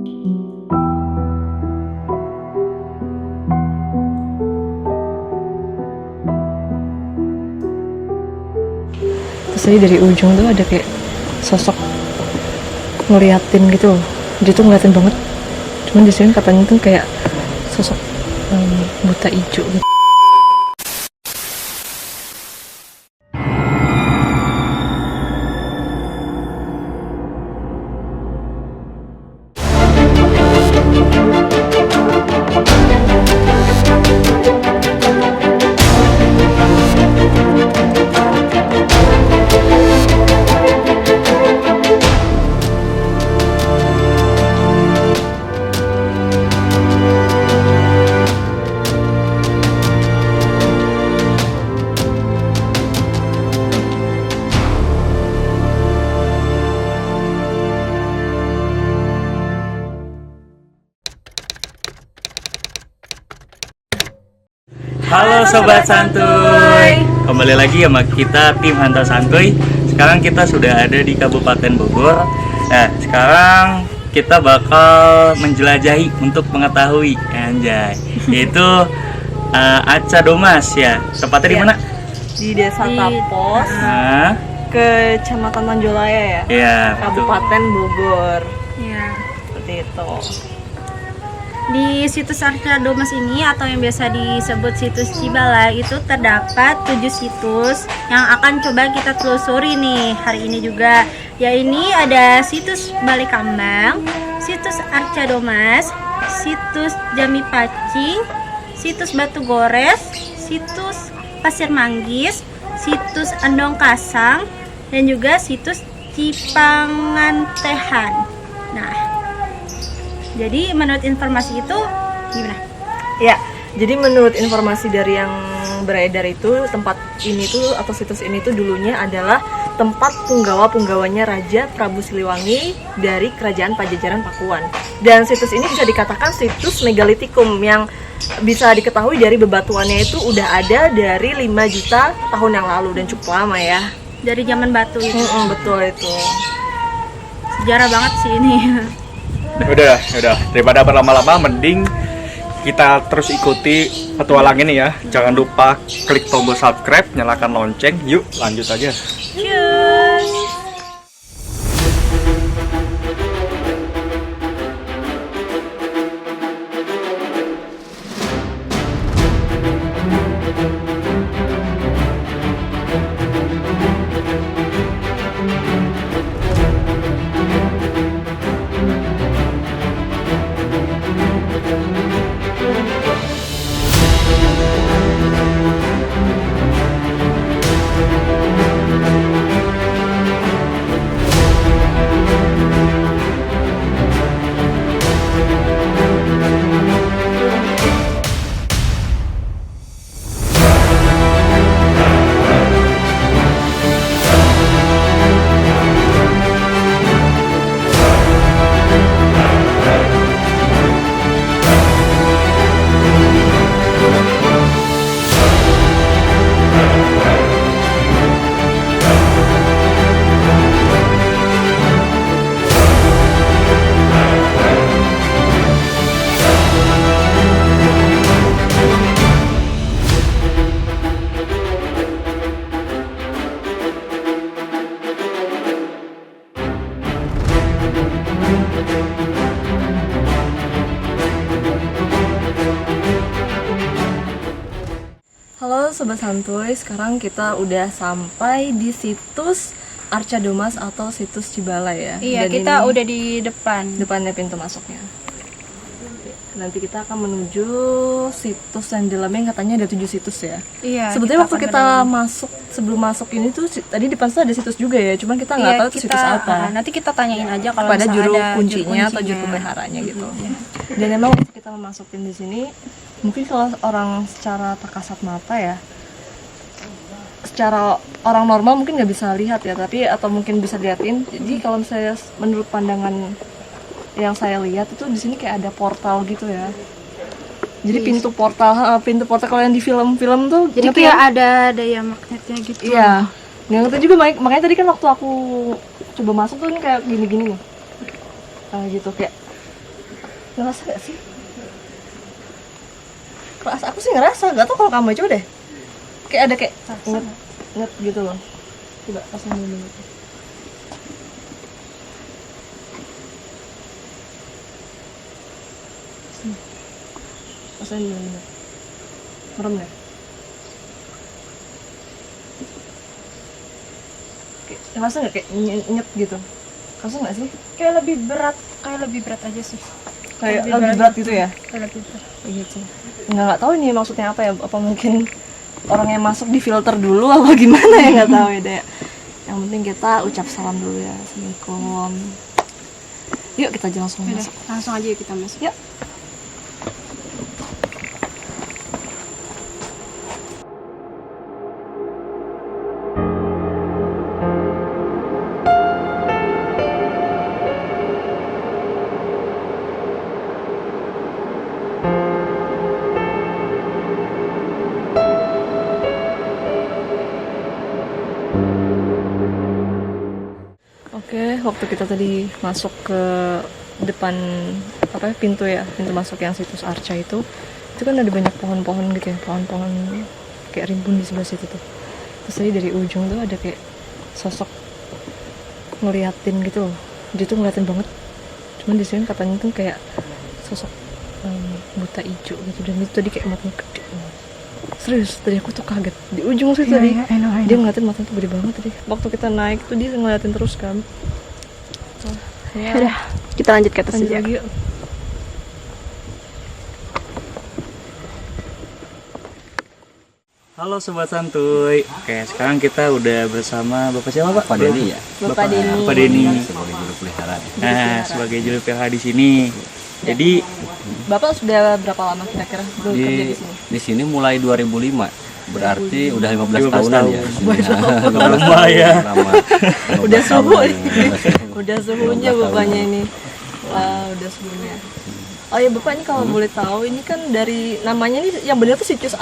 Terus tadi dari ujung tuh ada kayak sosok ngeliatin gitu loh. Dia tuh ngeliatin banget. Cuman di sini katanya tuh kayak sosok buta hijau gitu. Halo Sobat Santuy, kembali lagi sama kita tim Hantar Santuy. Sekarang kita sudah ada di Kabupaten Bogor. Nah, sekarang kita bakal menjelajahi untuk mengetahui anjay, yaitu Arca Domas ya. Tepatnya di mana? Di Desa Tapos, Nah, Kecamatan Manjolaya ya. ya, Kabupaten Bogor. Ya, Seperti itu. di situs Arca Domas ini atau yang biasa disebut situs Cibala itu terdapat 7 situs yang akan coba kita telusuri nih hari ini juga. Ya, ini ada situs Balai Kambang, situs Arca Domas, situs Jami Pacing, situs Batu Gores, situs Pasir Manggis, situs Endong Kasang, dan juga situs Cipangantehan. Nah, jadi menurut informasi itu gimana? Ya, jadi menurut informasi dari yang beredar itu, tempat ini tuh atau situs ini tuh dulunya adalah tempat punggawa-punggawanya Raja Prabu Siliwangi dari Kerajaan Pajajaran Pakuan. Dan situs ini bisa dikatakan situs megalitikum yang bisa diketahui dari bebatuannya itu udah ada dari 5 juta tahun yang lalu dan cukup lama ya. Dari zaman batu itu. Betul itu. Sejarah banget sih ini. Udah, daripada berlama-lama mending kita terus ikuti petualang ini ya. Jangan lupa klik tombol subscribe, nyalakan lonceng. Yuk, lanjut aja. Cheers. Halo Sobat Santuy, sekarang kita udah sampai di situs Arca Domas atau situs Cibala ya. Iya, Dan kita ini udah di depannya pintu masuknya. Nanti kita akan menuju situs yang di dalamnya katanya ada 7 situs ya. Iya. Sebetulnya waktu kita masuk, sebelum masuk ini tuh tadi di depan ada situs juga ya, cuman kita nggak tahu itu situs apa. Nanti kita tanyain aja kalau Pada misalnya juru ada kuncinya atau juru pemeliharanya gitu. Dan memang waktu kita memasukin di sini, mungkin kalau orang secara tak kasat mata ya, secara orang normal mungkin nggak bisa lihat ya, tapi atau mungkin bisa liatin. Jadi kalau misalnya menurut pandangan yang saya lihat itu di sini kayak ada portal gitu ya. Jadi pintu portal kalau yang di film-film tuh. Jadi ngerti kayak ya? ada daya magnetnya gitu. Iya. Nggak ngerti juga, makanya tadi kan waktu aku coba masuk tuh ini kayak gini-gini nih. Gitu kayak Ngerasa gak sih? Keras aku sih ngerasa, gak tau kalau kamu coba deh. Kayak ada kayak nget gitu loh. Coba pasang dulu. Sini. Pasang dulu. Merem gak? Kayak, ngerasa gak kayak nyet gitu? Ngerasa gak sih? Kayak lebih berat aja sih. Kayak lebih berat gitu ya? Kayak lebih berat. Gitu. Nggak tahu ini maksudnya apa ya, apa mungkin orang yang masuk di filter dulu apa gimana ya, nggak tahu ya Dek. Yang penting kita ucap salam dulu ya. Assalamualaikum. Yuk kita aja langsung masuk. Langsung aja kita masuk. Yuk. Oke, waktu kita tadi masuk ke depan apa ya, pintu masuk yang situs Arca itu kan ada banyak pohon-pohon gitu ya, pohon-pohon kayak rimbun di sebelah situ tuh. Terus tadi dari ujung tuh ada kayak sosok ngeliatin gitu loh, dia tuh ngeliatin banget. Cuman di sini katanya tuh kayak sosok buta hijau gitu, dan itu tadi kayak matanya gede. Serius, tadi aku tuh kaget di ujung situ tadi. Dia ngeliatin matanya tuh gede banget tadi. Waktu kita naik tuh dia ngeliatin terus kan. Udah, kita lanjut ke atas Lanjut aja. lagi yuk. Halo Sobat Santuy. Oke, sekarang kita udah bersama Bapak siapa Pak? Pak Denny ya, Bapak Denny. Bapak Denny. sebagai juru pelihara. Nah, sebagai juru PH di sini. Jadi Bapak sudah berapa lama kira-kira bekerja di sini? Di sini mulai 2005, berarti udah 15 15 tahunan tahun. ya. di sini ya. lama ya. Lama. Udah 15 suhu tahun, nih. ya. Udah suhunya 15 bapaknya tahun. ini. Wah, udah suhunya. Oh ya Bapak, ini kalau boleh tahu ini kan dari namanya ini yang benar tuh situs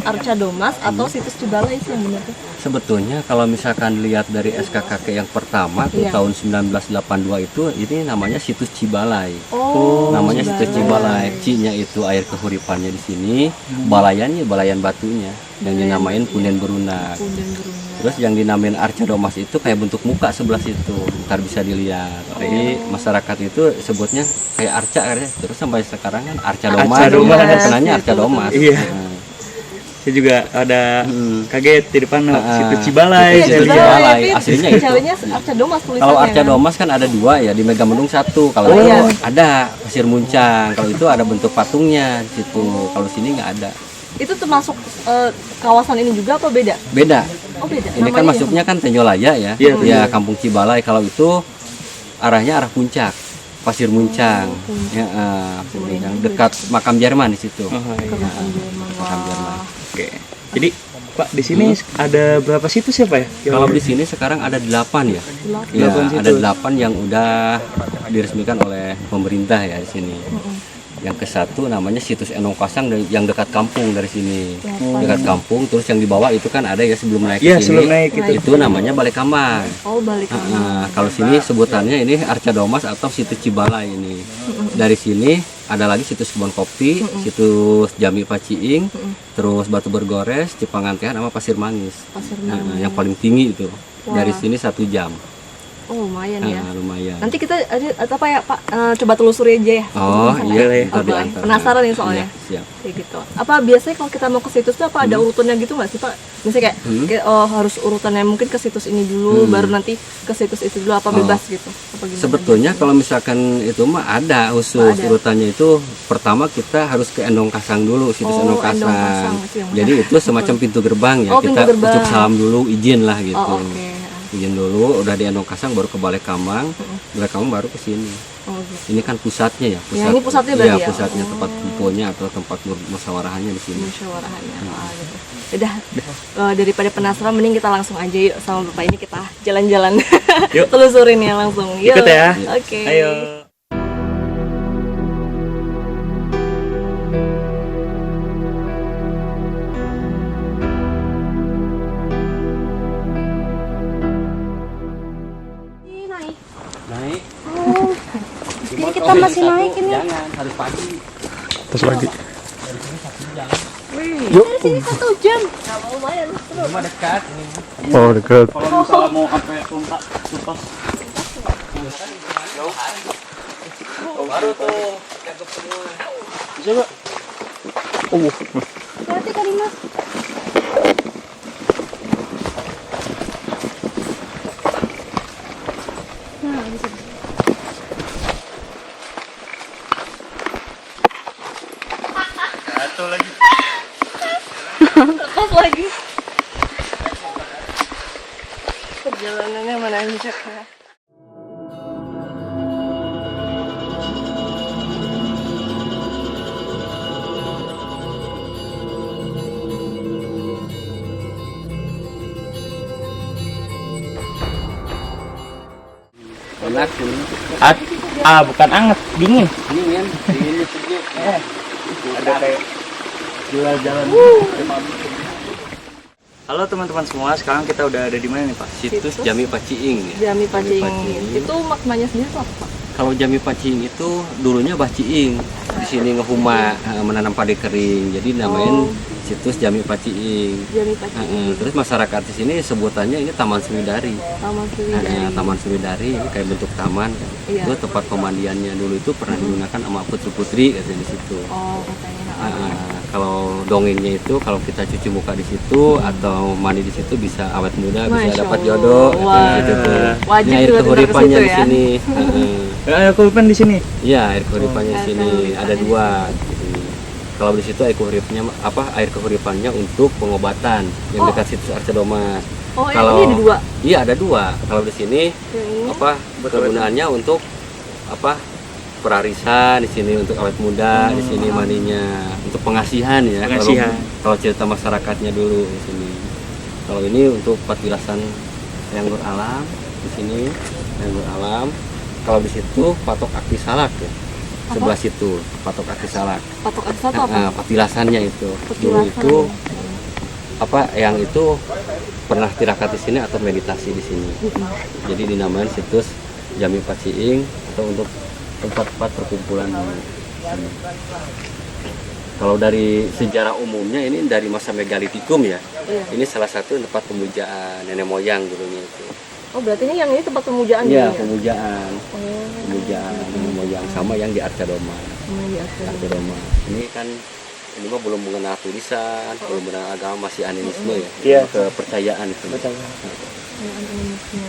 Arca Domas atau situs Cibalai sih yang benar tuh? Sebetulnya kalau misalkan lihat dari SKKK yang pertama tuh Iya. tahun 1982 itu ini namanya situs Cibalai. Oh, Namanya situs Cibalai. Ci-nya itu air kehuripannya di sini, balayannya balayan batunya yang dinamain Punden Berunak. Punden Berunak. Terus yang dinamain Arca Domas itu kayak bentuk muka sebelah situ, ntar bisa dilihat. Jadi masyarakat itu sebutnya kayak arca, terus sampai sekarang kan Arca Domas, Arca Domas. terkenalnya Arca Betul, Domas. Iya. Nah, saya juga ada kaget di depan situs Ah, Cibalai. situs Saya lihat. Cibalai. tapi aslinya itu. Ceweknya Arca Domas tulisannya. Kalau Arca kan? Domas kan ada dua ya, di Megamendung satu. Kalau Oh, itu iya. ada Pasir Muncang. Kalau itu ada bentuk patungnya di situ. Kalau sini nggak ada. Itu termasuk kawasan ini juga apa beda? Beda. Oh beda. Ini kan Namanya masuknya kan Tenjolaya ya. Iya, Ya, Kampung Cibalai. Kalau itu arahnya arah puncak. Pasir Muncang. Ya, Pasir Muncang. Dekat makam Jerman di situ. Oh, iya. Makam Jerman. Oke. Jadi Pak di sini ada berapa situs ya Pak ya? Kalau di sini sekarang ada 8 ya. Ya, 8 ada situs. 8 yang udah diresmikan oleh pemerintah ya di sini. Yang ke-1 namanya situs Enong Pasang yang dekat kampung dari sini. Dekat kampung, terus yang di bawah itu kan ada ya sebelum naik Iya, ke sini. sebelum naik itu. Itu namanya Balai Kambang. Oh balik. Kalau sini sebutannya ini Arca Domas atau situs Cibalai ini. Dari sini ada lagi situs Kebun Kopi, situs Jami Paciing, terus Batu Bergores, Cipangantehan sama Pasir Mangis. Pasir Yang paling tinggi itu. Wah. Dari sini 1 jam. Oh lumayan ya. Lumayan. Nanti kita ada apa ya Pak? Coba telusuri aja ya. Oh Penasaran iya, ya? ntar Apa? diantar. Penasaran nih soalnya. Iya, siap. Kayak gitu. Apa biasanya kalau kita mau ke situs tuh apa ada urutannya gitu nggak sih Pak? Misalnya kayak oh harus urutannya mungkin ke situs ini dulu, baru nanti ke situs itu dulu, apa bebas gitu? Apa gimana? Sebetulnya kalau misalkan itu mah ada khusus Ada. urutannya itu. Pertama kita harus ke Endong Kasang dulu, situs Oh, Endong Endong Kasang. Kasang, itu yang mana? Jadi itu semacam pintu gerbang ya. Oh, Kita pintu gerbang. ucap salam dulu, izin lah gitu. Oh oke. Izin dulu, udah di Endong Kasang baru ke Balai Kambang. Balai Kambang baru ke sini. Oh gitu. Ini kan pusatnya ya. Ya, ini pusatnya Iya, berarti ya? pusatnya Oh. tempat kumpulnya atau tempat musyawarahannya di sini. Musyawarahannya. Gitu. Udah daripada penasaran mending kita langsung aja yuk sama Bapak ini kita jalan-jalan. Yuk. Telusurin ya langsung. Yuk. Ikut ya. Oke. Ayo. Naik. Naik. Ini kita masih naik ini. Jangan, harus pagi. Terus lagi. Dari sini 1 jam. Cuma dekat ini. Oh, dekat. Kalau misalnya mau sampai tuntas, Baru tuh cakep semua. coba. Berarti kali Mas. Nah, bisa. Satu lagi. Lepas lagi. Perjalanannya menanjak ya. Enak ini. Bukan anget, dingin. Dingin, ini sejuk. Ada kayak jual jalan. Halo teman-teman semua, sekarang kita udah ada di mana nih Pak? Situs Jami Paciing ya. Jami Paciing. Paciing. Itu maknanya sendiri tuh apa, Pak? Kalau Jami Paciing itu dulunya Baciing. Di sini ngehuma menanam padi kering. Jadi namain situs Jami Paciing. Jami Paciing. Terus masyarakat di sini sebutannya ini Taman Sumidari. Taman Sriwijaya. Taman Sumidari ini kayak bentuk taman kan. Iya. Itu tempat pemandiannya dulu itu pernah digunakan sama putri-putri katanya di situ. Oh, katanya. Kalau dongengnya itu kalau kita cuci muka di situ atau mandi di situ bisa awet muda, Masya bisa dapat Allah. jodoh Wah. katanya gitu tuh. Wajib Ini air tuh datang ke kehuripannya situ di ya. sini. Aku lupa di sini. Iya, air kehuripannya di air sini kehuripannya ada di 2 di sini. Kalau di situ air kehuripannya air kehuripannya untuk pengobatan yang dekat situs Arcadomas. Oh, Kalau ini ada 2. Iya, ada 2. Kalau di sini Yang ini. kegunaannya untuk perarisan, di sini untuk awet muda, di sini mandinya untuk pengasihan ya. Pengasihan. Kalau cerita masyarakatnya dulu di sini. Kalau ini untuk patilasan yang beralam di sini, yang beralam. Kalau di situ patok akti salak ya. Sebelah situ patok akti salak. Patok aksa tuh apa? Patilasannya itu. Dulu Petilasan. itu yang itu pernah tirakat di sini atau meditasi di sini. Jadi dinamain situs Jami Paciing atau untuk tempat-tempat perkumpulan. Kalau dari sejarah umumnya ini dari masa megalitikum ya. Iya. Ini salah satu tempat pemujaan nenek moyang dulunya itu. Oh, berarti ini yang ini tempat pemujaan Iya, dulunya? pemujaan. Oh, Pemujaan nenek moyang sama yang di Arcadoma. di atas. Arcadoma. Ini kan ini mah belum mengenal tulisan, belum mengenal agama, masih animisme ya. Iya. Kepercayaan itu.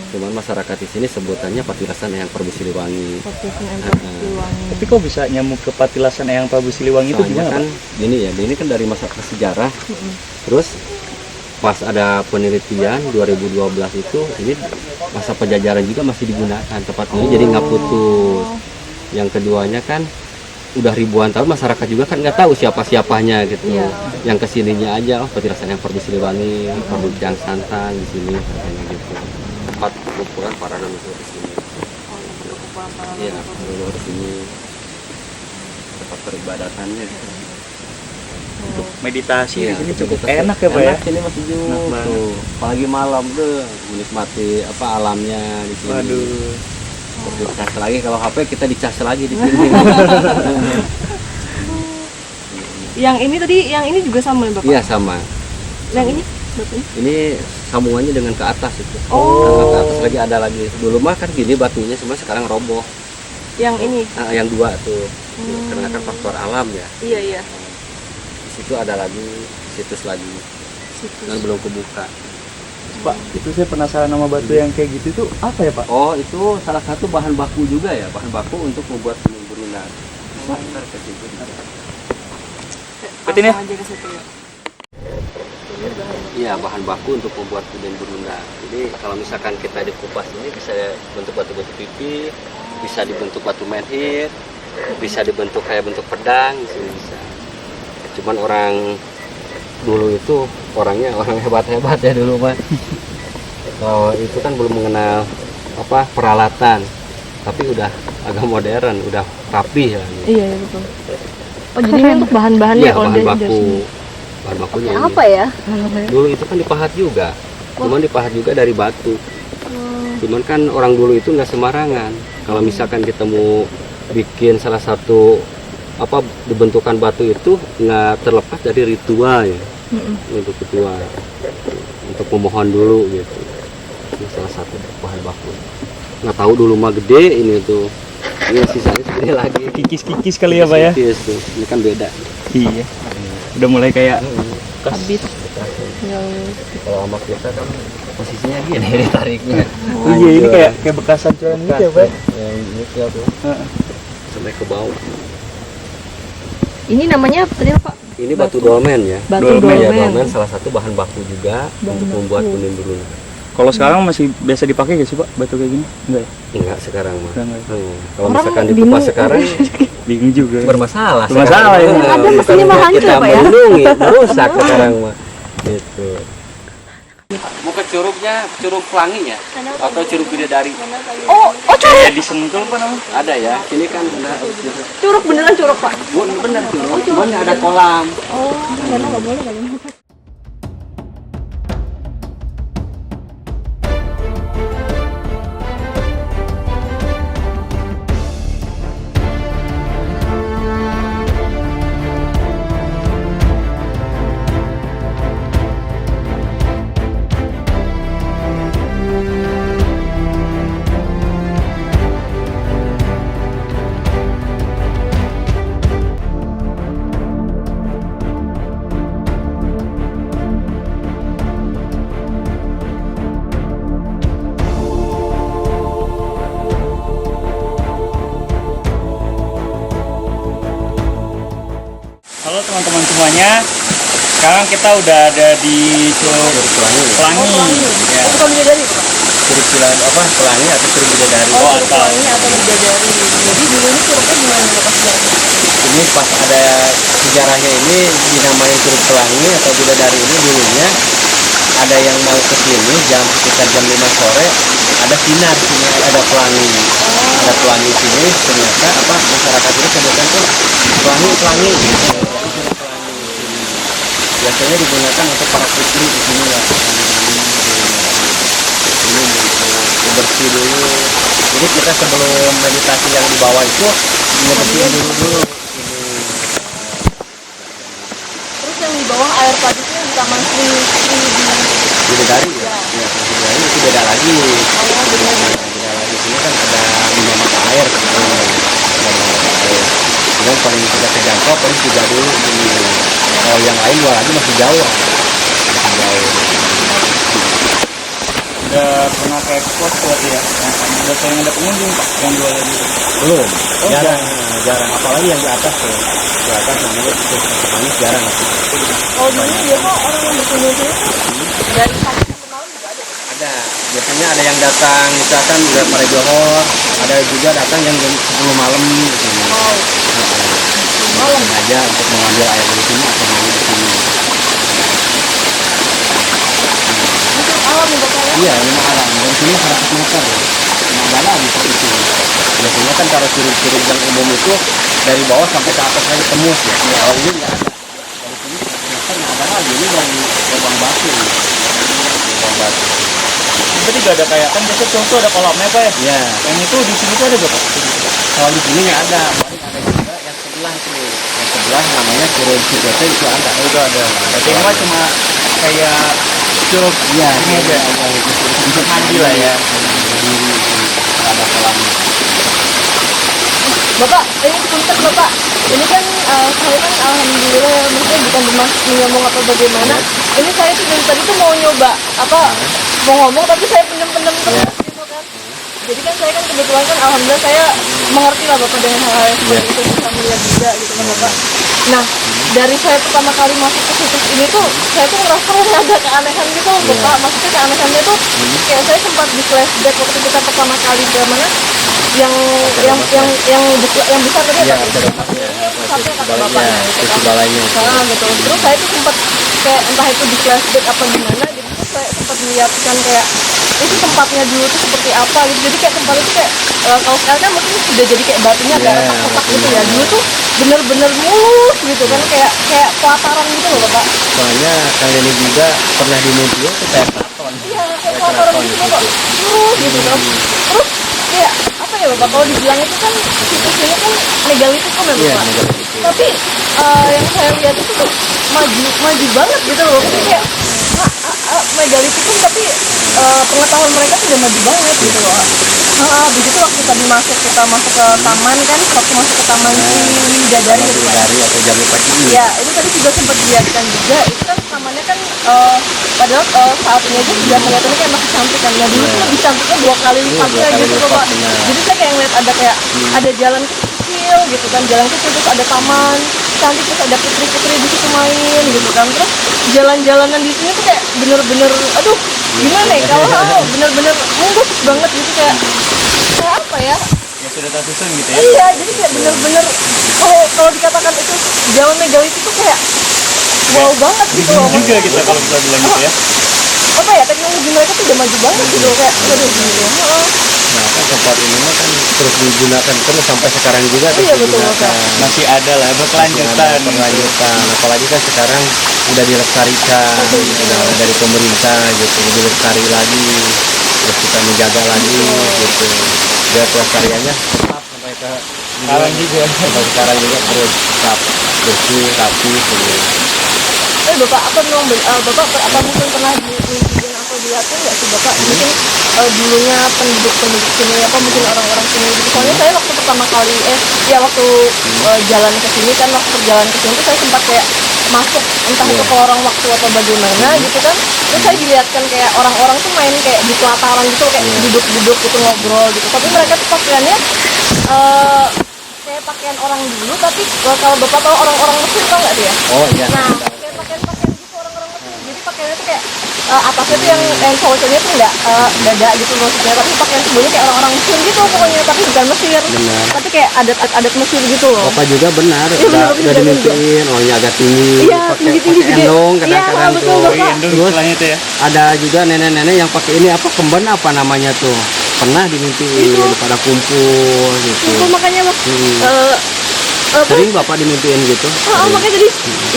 Cuman masyarakat di sini sebutannya Patilasan Eyang Prabu Siliwangi. Patilasan Eyang Siliwangi. Tapi kok bisa nyamuk ke Patilasan Eyang Prabu Siliwangi itu Soalnya gimana kan Pak? gini ya, ini kan dari masa sejarah. Terus pas ada penelitian 2012 itu ini masa penjajahan juga masih digunakan tempat ini jadi nggak putus. Yang keduanya kan udah ribuan tahun masyarakat juga kan nggak tahu siapa-siapanya gitu. Iya. Yang kesininya aja Patilasan Eyang Prabu Siliwangi, Prabu Kian Santang di sini katanya gitu. Tempat kumpulan para leluhur di sini. Iya, leluhur di sini. Tempat peribadatannya. Untuk meditasi Iya, di sini cukup meditasi. enak ya Pak ya? Enak sini masih Enak sejuk banget. tuh. Apalagi malam tuh menikmati alamnya di sini. Waduh. Terus dicas lagi kalau HP kita dicas lagi di sini. Yang ini tadi, yang ini juga sama ya, Bapak? Iya sama. Yang ini? Bapak ini? Ini sambungannya dengan ke atas itu. Oh. Nah, ke atas lagi ada lagi. Dulu mah kan gini batunya semua sekarang roboh. Yang ini? Nah, yang 2 tuh. Karena kan faktor alam ya. Iya, iya. Di situ ada lagi situs lagi. Dan belum kebuka. Pak, itu saya penasaran nama batu yang kayak gitu tuh apa ya Pak? Oh, itu salah satu bahan baku juga ya, bahan baku untuk membuat tenun berunan. Ntar ke situ. Betul ya? Langsung aja ke situ ya. Iya, bahan baku untuk membuat tenun berunan. Jadi kalau misalkan kita dikupas ini bisa bentuk batu-batu pipi, bisa dibentuk batu menhir, bisa dibentuk kayak bentuk pedang, di sini bisa. Cuman orang dulu itu orangnya orang hebat-hebat ya dulu mah. Kalau itu kan belum mengenal peralatan, tapi udah agak modern, udah rapi ya. Iya, iya betul. Oh, jadi ini untuk bahan-bahannya Iya, kalau bahan dari baku. sini. Bahan bakunya Kayak ini. apa ya? Dulu itu kan dipahat juga. Cuman dipahat juga dari batu. Cuman kan orang dulu itu nggak sembarangan. Kalau misalkan ketemu bikin salah satu dibentukan batu itu nggak terlepas dari ritual ya. Untuk ritual, untuk memohon dulu gitu. Ini salah satu bahan baku. Nggak tahu dulu mah gede ini tuh. Ini sisanya segede lagi. Kikis-kikis kali ya Pak ya? Kikis tuh. Ini kan beda. Iya. Udah mulai kayak habis. Kalau sama kita kan posisinya gini tariknya. iya ini kayak bekasan cuan gitu ya Pak. Yang ini tuh. Sampai ke bawah. Ini namanya apa tadi Pak? Ini batu dolmen ya. Batu Dolmen. Ya, dolmen. dolmen salah satu bahan baku juga untuk membuat kuning dulu. Kalau sekarang masih biasa dipakai gak sih Pak batu kayak gini? Enggak ya? Enggak sekarang mah. Udah enggak. Kalau Orang misalkan bingung. dikupas sekarang Bingung juga. bermasalah. Bermasalah ya. Yang ada mesinnya mah hancur, kita Pak, ya? melindungi, rusak sekarang mah. Gitu. Mau ke curugnya, curug pelangi ya? Atau curug bidadari? Oh, curug. Ya disentul Pak namanya. Ada ya. Sini kan ada Curug beneran curug Pak. bener curug. Cuman ada kolam. Oh, karena nggak boleh kali. Halo teman-teman semuanya. Sekarang kita udah ada di Curug Pelangi. Ya. Bukan bidadari Pak. Curug pelangi atau curug bidadari. Oh, curug pelangi atau bidadari. Jadi dulu ini curugnya gimana Pak sejarahnya? Ini pas ada sejarahnya ini dinamai curug pelangi atau bidadari ini dulunya ada yang mau ke sini sekitar jam 5 sore ada sinar sini ada pelangi. Ada pelangi sini ternyata masyarakat ini sebutkan tuh pelangi gitu. Biasanya digunakan untuk para putri di sini ya. Ini untuk bersih dulu. Jadi kita sebelum meditasi yang di bawah itu bersihin dulu. Terus yang di bawah air tadi itu yang kita mancing di Bidadari ya. Ya, bidadari itu beda lagi. Beda lagi sini kan ada 5 mata air. Kemudian paling kita terjangkau paling 3 dulu ini. Kalau yang lain 2 lagi masih jauh. Udah pernah kayak kos berarti ya. Udah sering ada pengunjung Pak yang jualan itu. Belum. Oh, Jarang. Apalagi yang di atas tuh. Di atas namanya itu manis jarang. Oh, dulu biasa orang yang berkunjung sini tuh dari pagi sampai malam juga ada. Ada. Biasanya ada yang datang misalkan udah pada johor, ada juga datang yang jam 10 malam gitu. Oh, malam. Sengaja untuk mengambil air dari sini atau mandi di sini. Itu alam ya Bapak ya? Iya, ini alam. Dari sini 100 meter. Nggak ada di situ. Biasanya kan kalau curug-curug yang umum itu dari bawah sampai ke atas lagi tembus ya. Kalau ini nggak ada. Dari sini 100 meter nggak ada lagi. Ini dari lubang batu. Lubang batu. Berarti gak ada kayak kan biasa curug tuh ada kolamnya Pak ya. Iya. Yang itu di sini tuh ada gak Pak? Kalau di sini nggak ada. Paling ada juga yang sebelah tuh. Yang sebelah namanya curug Cigote itu ada. Oh, itu ada. Berarti ini mah cuma kayak curug Iya, ini aja. Untuk mandi lah ya. Ada kolamnya. Bapak, ini punten Bapak. Ini kan saya kan alhamdulillah ya, maksudnya bukan bermaksud ngomong apa bagaimana. Ini saya tuh dari tadi tuh mau nyoba mau ngomong tapi saya pendem-pendem terus gitu kan. Jadi kan saya kan kebetulan kan alhamdulillah saya mengerti lah Bapak dengan hal-hal yang seperti itu, bisa melihat juga gitu kan Bapak. Nah, dari saya pertama kali masuk ke situs ini tuh saya tuh ngerasa ada keanehan gitu Bapak. Maksudnya keanehannya tuh kayak saya sempat di flashback waktu kita pertama kali ke mana yang besar tadi apa? Sampai kata Bapak gitu kan. Nah, gitu. Terus saya tuh sempat kayak entah itu di flashback apa gimana gitu tuh saya sempat melihatkan kayak itu tempatnya dulu tuh seperti apa gitu. Jadi kayak tempat itu kayak kalau sekarang kan mungkin sudah jadi kayak batunya agak retak-retak gitu ya. Dulu tuh bener-bener mulus gitu kan kayak pelataran gitu loh Bapak. Soalnya kali ini juga pernah di media itu kayak keraton. Iya, kayak pelataran gitu Bapak. Mulus gitu kan. Terus kayak apa apa ya Bapak, kalau dibilang itu kan situs ini kan megalitikum ya Iya, Bapak. megalitik. Tapi yang saya lihat itu tuh maju banget gitu loh. Jadi kayak megalitikum tapi pengetahuan mereka tuh udah maju banget gitu loh. Begitu waktu tadi kita masuk ke taman kan, waktu masuk ke taman Widadari gitu kan. Dari atau Jami Paciing. Iya, itu tadi juga sempat dilihatkan juga. Itu kan tamannya kan padahal saat ini aja sudah kelihatannya kayak masih cantik kan. Nah dulu tuh lebih cantiknya 2 kali lipatnya kali gitu lipat, Bapak. benar. Jadi saya kayak ngeliat ada kayak ada jalan kecil gitu kan, jalan kecil terus ada taman cantik, terus ada putri-putri di situ main gitu kan. Terus jalan-jalanan di sini tuh kayak bener-bener, aduh gimana ya kalau bener-bener mulus banget gitu kayak apa ya? Ya sudah tersusun gitu ya. Iya, jadi kayak bener-bener kalau dikatakan itu jalan megalitik itu kayak wow banget gitu loh. Juga kita kalau kita bilang gitu ya. Apa ya, teknologi mereka tuh udah maju banget gitu loh, kayak aduh gitu. Nah, kan tempat ini mah kan terus digunakan terus sampai sekarang juga terus Iya, betul, digunakan. betul. Masih ada lah berkelanjutan. Berlanjutan, apalagi kan sekarang udah dilestarikan udah dari pemerintah gitu, dilestari lagi, terus kita menjaga lagi gitu, biar pelestariannya tetap sampai ke Sekarang juga. sampai sekarang juga terus tetap bersih, rapi semua. Bapak, apa memang Bapak apa mungkin pernah dimimpiin atau dilihatin nggak sih Bapak? Mungkin dulunya penduduk sini apa mungkin orang-orang sini gitu. Soalnya saya waktu pertama kali waktu jalan ke sini kan, waktu perjalanan ke sini tuh saya sempat kayak masuk entah itu ke lorong waktu atau bagaimana gitu kan. Terus saya dilihatkan kayak orang-orang tuh main kayak di pelataran gitu, kayak duduk-duduk gitu ngobrol gitu. Tapi mereka tuh pakaiannya kayak pakaian orang dulu, tapi kalau Bapak tahu orang-orang Mesir tau nggak dia? Oh iya. Nah, kayak pakaian-pakaian gitu orang-orang Mesir. Jadi pakaiannya tuh kayak atasnya tuh yang cowok-cowoknya tuh nggak dada gitu maksudnya, tapi pakaian sebelumnya kayak orang-orang Mesir gitu pokoknya, tapi bukan Mesir. Benar. Tapi kayak adat Mesir gitu loh. Bapak juga benar, Iya, benar, Bapak udah juga dimimpiin, oh iya agak tinggi, Iya, pakai tinggi-tinggi pakai gede. endong Iya, kadang-kadang betul, tuh. Bapak. Endung Terus istilahnya itu ya. ada juga nenek-nenek yang pakai ini apa kemben apa namanya tuh, pernah dimimpiin Itu. pada kumpul gitu. Itu makanya Sering bapak dimimpiin gitu? makanya jadi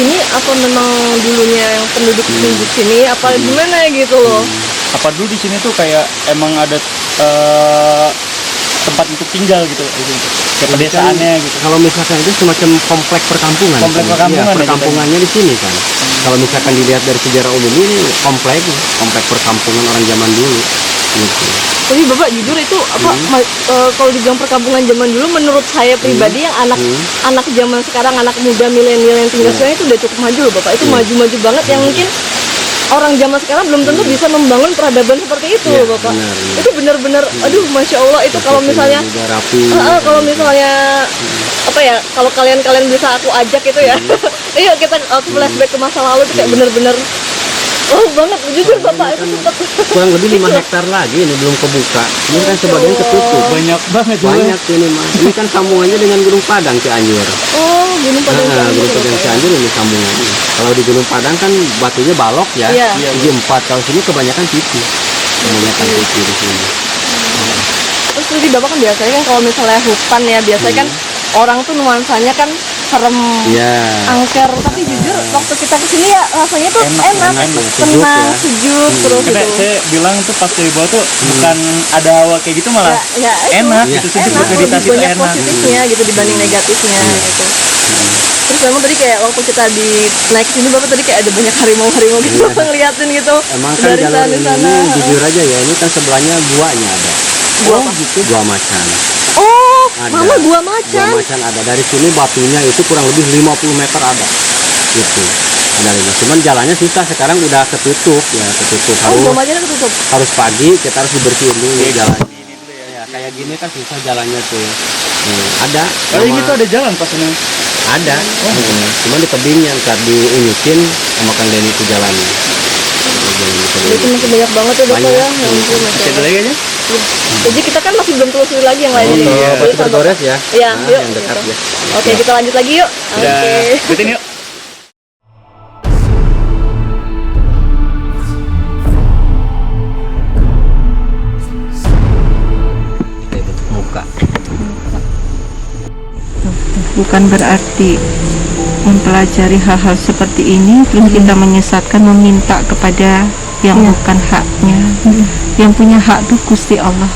ini apa memang dulunya yang penduduk sini apa gimana gitu loh. Apa dulu di sini tuh kayak emang ada tempat untuk tinggal gitu, kayak pedesaannya gitu. Kalau misalkan itu semacam komplek perkampungan. Komplek kan? perkampungan Iya, ya, perkampungannya di sini kan. Kalau misalkan dilihat dari sejarah umum ini komplek perkampungan orang zaman dulu. Gitu. Tapi Bapak jujur itu apa kalau dibilang perkampungan zaman dulu menurut saya pribadi yang anak zaman sekarang, anak muda milenial yang tinggal sekarang itu udah cukup maju loh Bapak. Itu maju-maju banget yang mungkin orang zaman sekarang belum tentu bisa membangun peradaban seperti itu Iya, loh Bapak. benar. Itu benar-benar aduh Masya Allah itu kalau misalnya juga rapi. kalau misalnya apa ya, kalau kalian bisa aku ajak itu ya. Iya kita flashback ke masa lalu itu kayak benar-benar banget jujur Bapak itu sempat Kurang lebih 5 hektar lagi ini belum kebuka. Ini kan sebagian ketutup. Banyak banget juga. Banyak ini mas. Ini kan sambungannya dengan Gunung Padang Cianjur. Gunung Padang Nah, Gunung Padang Cianjur ini sambungannya. Kalau di Gunung Padang kan batunya balok ya. Iya. Di 4. Kalau sini kebanyakan tipi. Kebanyakan tipi di sini. Terus tadi Bapak kan biasanya kan kalau misalnya hutan ya biasanya kan orang tuh nuansanya kan serem, Iya. angker, tapi jujur waktu kita kesini ya rasanya tuh enak, sejuk tenang, ya. sejuk terus Karena gitu. saya bilang tuh pas dari bawah tuh bukan ada hawa kayak gitu malah Ya, itu. enak Iya. gitu, sejuk, Enak, meditasi lebih tuh banyak enak. positifnya gitu dibanding negatifnya gitu. Terus memang tadi kayak waktu kita di naik sini Bapak tadi kayak ada banyak harimau gitu ngeliatin gitu Emang kan dari jalur sana ini jujur aja ya, ini kan sebelahnya guanya ada. Gua apa? Gitu. Gua macan. Oh, Ada. Mama gua Gua macan. macan ada. Dari sini batunya itu kurang lebih 50 meter ada. Gitu. Ada lima. Cuman jalannya susah sekarang udah ketutup ya, ketutup Oh, gua harus macan ketutup. harus pagi kita harus dibersihin dulu jalan. Ya, kayak gini kan susah jalannya tuh. Ada. Kalau sama- gitu ada jalan pas ini. ada. Cuman di tebingnya ntar diinikin sama Kang Denny itu jalannya. Itu masih banyak banget ya Bapak Banyak. ya. Ya ampun, Masya Bisa Allah. lagi aja. Iya. Jadi kita kan masih belum telusuri lagi yang lain ini. Iya, Jadi Batu sama- Bergores ya. Iya, Nah, yuk. yang dekat gitu. ya. Oke, kita lanjut lagi yuk. Udah, Oke. ikutin yuk. Muka. Bukan berarti mempelajari hal-hal seperti ini terus kita menyesatkan meminta kepada yang bukan haknya. Yang punya hak tuh Gusti Allah.